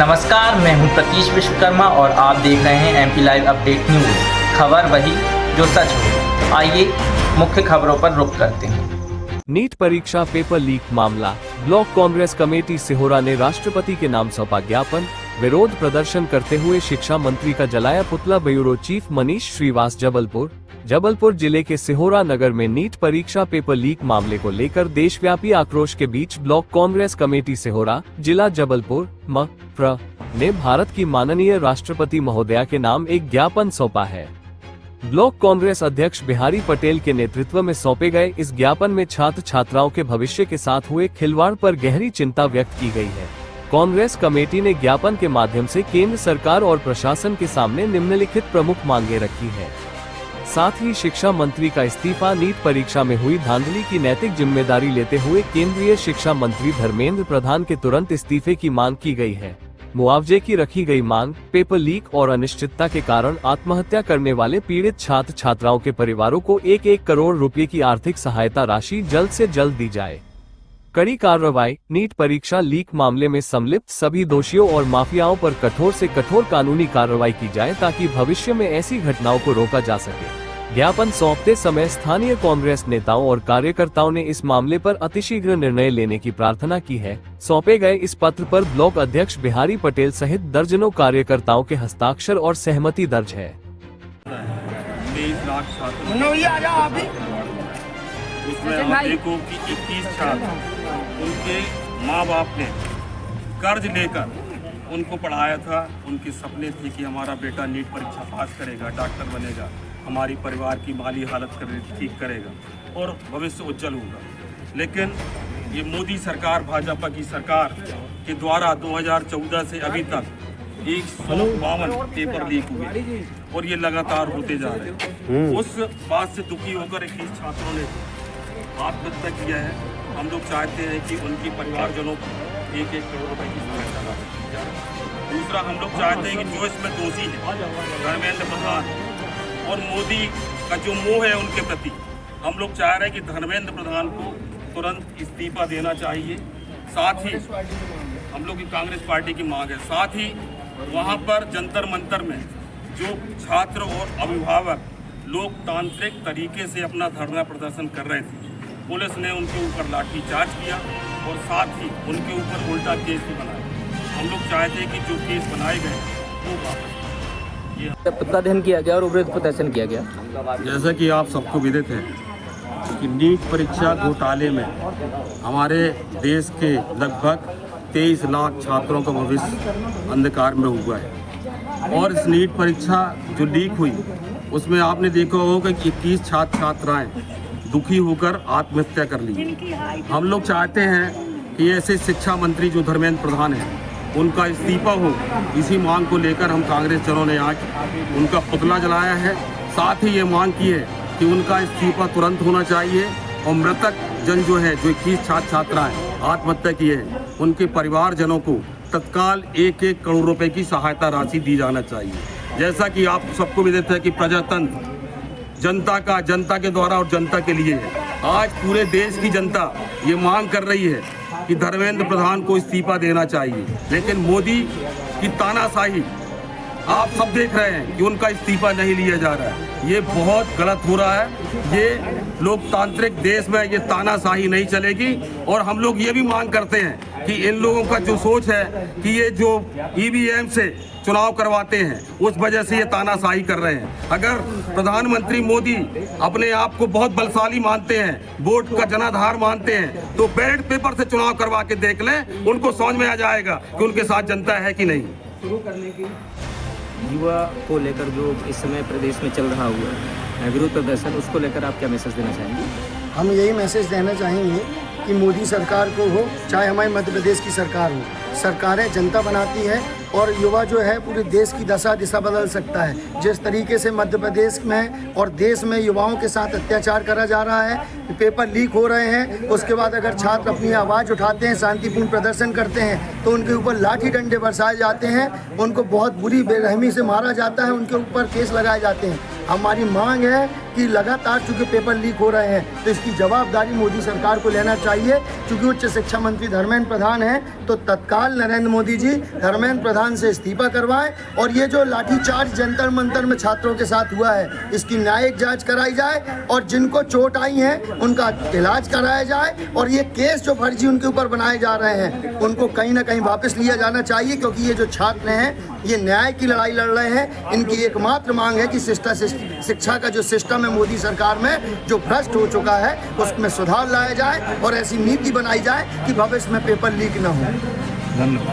नमस्कार, मैं हूं प्रतीश विश्वकर्मा और आप देख रहे हैं एमपी लाइव अपडेट न्यूज़। खबर वही जो सच हो। आइए मुख्य खबरों पर रुख करते हैं। नीट परीक्षा पेपर लीक मामला। ब्लॉक कांग्रेस कमेटी सिहोरा ने राष्ट्रपति के नाम सौंपा ज्ञापन। विरोध प्रदर्शन करते हुए शिक्षा मंत्री का जलाया पुतला। ब्यूरो चीफ मनीष श्रीवास जबलपुर जिले के सिहोरा नगर में नीट परीक्षा पेपर लीक मामले को लेकर देशव्यापी आक्रोश के बीच ब्लॉक कांग्रेस कमेटी सिहोरा जिला जबलपुर (म.प्र.) ने भारत की माननीय राष्ट्रपति महोदया के नाम एक ज्ञापन सौंपा है। ब्लॉक कांग्रेस अध्यक्ष बिहारी पटेल के नेतृत्व में सौंपे गए इस ज्ञापन में छात्र छात्राओं के भविष्य के साथ हुए खिलवाड़ पर गहरी चिंता व्यक्त की गई है। कांग्रेस कमेटी ने ज्ञापन के माध्यम से केंद्र सरकार और प्रशासन के सामने निम्नलिखित प्रमुख मांगे रखी है। साथ ही शिक्षा मंत्री का इस्तीफा, नीट परीक्षा में हुई धांधली की नैतिक जिम्मेदारी लेते हुए केंद्रीय शिक्षा मंत्री धर्मेंद्र प्रधान के तुरंत इस्तीफे की मांग की गई है। मुआवजे की रखी गई मांग, पेपर लीक और अनिश्चितता के कारण आत्महत्या करने वाले पीड़ित छात्र छात्राओं के परिवारों को 1-1 करोड़ रुपए की आर्थिक सहायता राशि जल्द से जल्द दी जाए। कड़ी कार्रवाई, नीट परीक्षा लीक मामले में संलिप्त सभी दोषियों और माफियाओं पर कठोर से कठोर कानूनी कार्रवाई की जाए ताकि भविष्य में ऐसी घटनाओं को रोका जा सके। ज्ञापन सौंपते समय स्थानीय कांग्रेस नेताओं और कार्यकर्ताओं ने इस मामले पर अतिशीघ्र निर्णय लेने की प्रार्थना की है। सौंपे गए इस पत्र पर ब्लॉक अध्यक्ष बिहारी पटेल सहित दर्जनों कार्यकर्ताओं के हस्ताक्षर और सहमति दर्ज है। 23 लाख छात्र, उसमें आप देखो कि 21 छात्र, उनके माँ बाप ने कर्ज लेकर उनको पढ़ाया था। उनके सपने थे कि हमारा बेटा नीट परीक्षा पास करेगा, डॉक्टर बनेगा, हमारी परिवार की माली हालत ठीक करेगा और भविष्य उज्जवल होगा। लेकिन ये मोदी सरकार, भाजपा की सरकार के द्वारा 2014 से अभी तक 152 पेपर लीक हुए और ये लगातार होते जा रहे हैं। उस बात से दुखी होकर 21 छात्रों ने आत्महत्या किया है। हम लोग चाहते हैं कि उनके परिवारजनों को 1-1 करोड़ रुपए की सहायता राशि दी जाए। दूसरा, हम लोग चाहते हैं कि जो इसमें दोषी है धर्मेंद्र प्रधान और मोदी का जो मोह है उनके प्रति, हम लोग चाह रहे हैं कि धर्मेंद्र प्रधान को तुरंत इस्तीफा देना चाहिए। साथ ही हम लोग की कांग्रेस पार्टी की मांग है, साथ ही वहाँ पर जंतर मंतर में जो छात्र और अभिभावक लोकतांत्रिक तरीके से अपना धरना प्रदर्शन कर रहे थे, पुलिस ने उनके ऊपर लाठीचार्ज किया और साथ ही उनके ऊपर उल्टा केस भी बनाया। हम लोग चाहते हैं कि जो केस बनाए गए वो वापस पत्राध्ययन किया गया और विरोध प्रदर्शन किया गया। जैसा कि आप सबको विदित है कि नीट परीक्षा घोटाले में हमारे देश के लगभग 23 लाख छात्रों का भविष्य अंधकार में हुआ है। और इस नीट परीक्षा जो लीक हुई उसमें आपने देखा होगा कि 21 छात्र छात्राएं दुखी होकर आत्महत्या कर ली। हम लोग चाहते हैं कि ऐसे शिक्षा मंत्री जो धर्मेंद्र प्रधान हैं उनका इस्तीफा हो। इसी मांग को लेकर हम कांग्रेस जनों ने आज उनका पुतला जलाया है। साथ ही ये मांग की है कि उनका इस्तीफा तुरंत होना चाहिए और मृतक जन जो है, जो 21 छात्र छात्राएं आत्महत्या किए हैं, उनके परिवारजनों को तत्काल 1-1 करोड़ रुपए की सहायता राशि दी जाना चाहिए। जैसा कि आप सबको भी देते हैं कि प्रजातंत्र जनता के द्वारा और जनता के लिए है। आज पूरे देश की जनता ये मांग कर रही है कि धर्मेंद्र प्रधान को इस्तीफा देना चाहिए, लेकिन मोदी की तानाशाही आप सब देख रहे हैं कि उनका इस्तीफा नहीं लिया जा रहा है। ये बहुत गलत हो रहा है। ये लोकतांत्रिक देश में ये तानाशाही नहीं चलेगी। और हम लोग ये भी मांग करते हैं कि इन लोगों का जो सोच है कि ये जो ईवीएम से चुनाव करवाते हैं उस वजह से ये तानाशाही कर रहे हैं। अगर प्रधानमंत्री मोदी अपने आप को बहुत बलशाली मानते हैं, वोट का जनाधार मानते हैं, तो बैलेट पेपर से चुनाव करवा के देख लें, उनको समझ में आ जाएगा कि उनके साथ जनता है कि नहीं। शुरू करने की युवा को लेकर जो इस समय प्रदेश में चल रहा हुआ है विरोध प्रदर्शन, उसको लेकर आप क्या मैसेज देना चाहेंगे? हम यही मैसेज देना चाहेंगे कि मोदी सरकार को हो, चाहे हमारे मध्य प्रदेश की सरकार हो, सरकारें जनता बनाती है और युवा जो है पूरे देश की दशा दिशा बदल सकता है। जिस तरीके से मध्य प्रदेश में और देश में युवाओं के साथ अत्याचार करा जा रहा है, पेपर लीक हो रहे हैं, उसके बाद अगर छात्र अपनी आवाज़ उठाते हैं, शांतिपूर्ण प्रदर्शन करते हैं, तो उनके ऊपर लाठी डंडे बरसाए जाते हैं, उनको बहुत बुरी बेरहमी से मारा जाता है, उनके ऊपर केस लगाए जाते हैं। हमारी मांग है कि लगातार चूंकि पेपर लीक हो रहे हैं तो इसकी जवाबदारी मोदी सरकार को लेना चाहिए। चूंकि उच्च शिक्षा मंत्री धर्मेंद्र प्रधान हैं तो तत्काल नरेंद्र मोदी जी धर्मेंद्र प्रधान से इस्तीफा करवाएं और ये जो लाठीचार्ज जंतर मंतर में छात्रों के साथ हुआ है इसकी न्यायिक जांच कराई जाए और जिनको चोट आई है उनका इलाज कराया जाए और ये केस जो फर्जी उनके ऊपर बनाए जा रहे हैं उनको कहीं ना कहीं वापस लिया जाना चाहिए, क्योंकि ये जो छात्र हैं ये न्याय की लड़ाई लड़ रहे हैं। इनकी एकमात्र मांग है कि शिक्षा का जो सिस्टम है मोदी सरकार में जो भ्रष्ट हो चुका है उसमें सुधार लाया जाए और ऐसी नीति बनाई जाए कि भविष्य में पेपर लीक न हो।